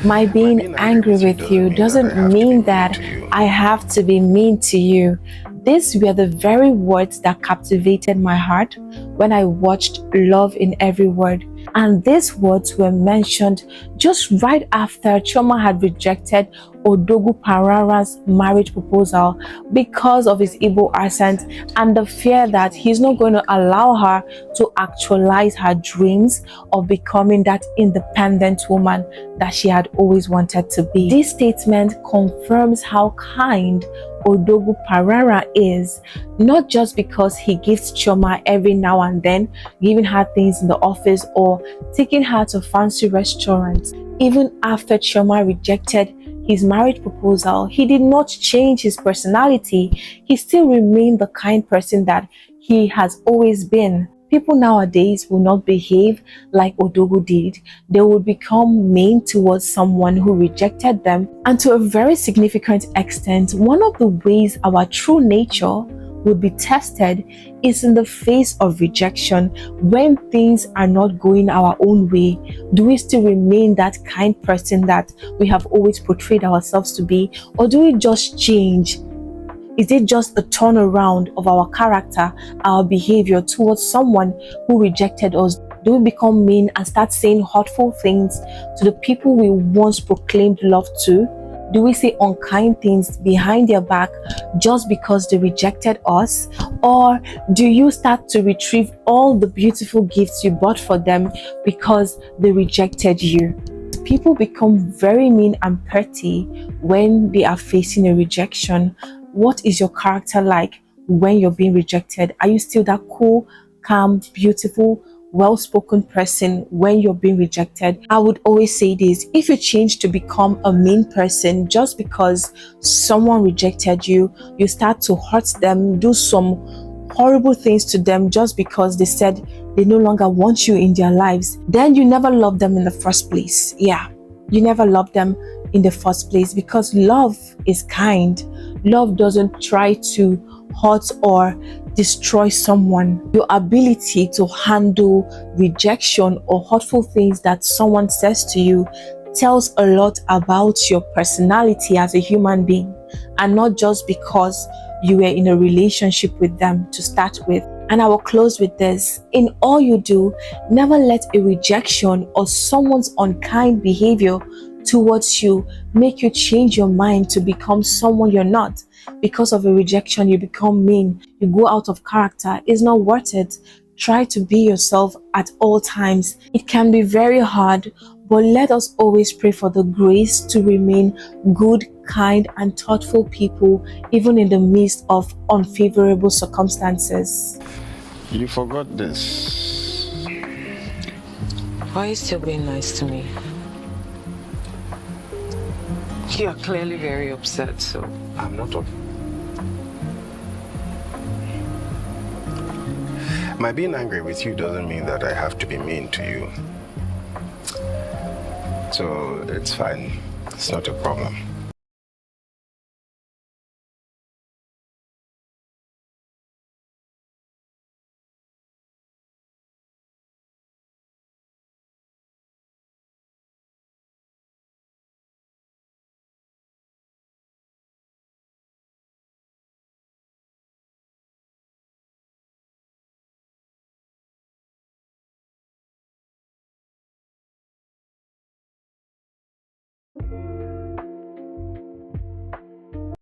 My being angry with you doesn't mean that I have to be mean to you. These were the very words that captivated my heart when I watched Love in Every Word. And these words were mentioned just right after Choma had rejected Odogu Parara's marriage proposal because of his Igbo accent and the fear that he's not going to allow her to actualize her dreams of becoming that independent woman that she had always wanted to be. This statement confirms how kind Odogu Parara is, not just because he gives Choma every now and then, giving her things in the office or taking her to fancy restaurants. Even after Choma rejected his marriage proposal, he did not change his personality. He still remained the kind person that he has always been. People nowadays will not behave like Odogu did. They will become mean towards someone who rejected them. And to a very significant extent, one of the ways our true nature would be tested is in the face of rejection. When things are not going our own way, do we still remain that kind person that we have always portrayed ourselves to be? Or do we just change? Is it just a turnaround of our character, our behavior towards someone who rejected us? Do we become mean and start saying hurtful things to the people we once proclaimed love to? Do we say unkind things behind their back just because they rejected us? Or do you start to retrieve all the beautiful gifts you bought for them because they rejected you? People become very mean and petty when they are facing a rejection. What is your character like when you're being rejected? Are you still that cool, calm, beautiful, well-spoken person when you're being rejected? I would always say this: if you change to become a mean person just because someone rejected you, you start to hurt them, do some horrible things to them just because they said they no longer want you in their lives, then you never loved them in the first place. Yeah, you never loved them in the first place, because love is kind. Love doesn't try to hurt or destroy someone. Your ability to handle rejection or hurtful things that someone says to you tells a lot about your personality as a human being, and not just because you were in a relationship with them to start with. And I will close with this: in all you do, never let a rejection or someone's unkind behavior towards you make you change your mind to become someone you're not. Because of a rejection, you become mean, you go out of character. It's not worth it. Try to be yourself at all times. It can be very hard, but let us always pray for the grace to remain good, kind, and thoughtful people, even in the midst of unfavorable circumstances. You forgot this. Why are you still being nice to me? You are clearly very upset, so... I'm not up. My being angry with you doesn't mean that I have to be mean to you. So it's fine. It's not a problem.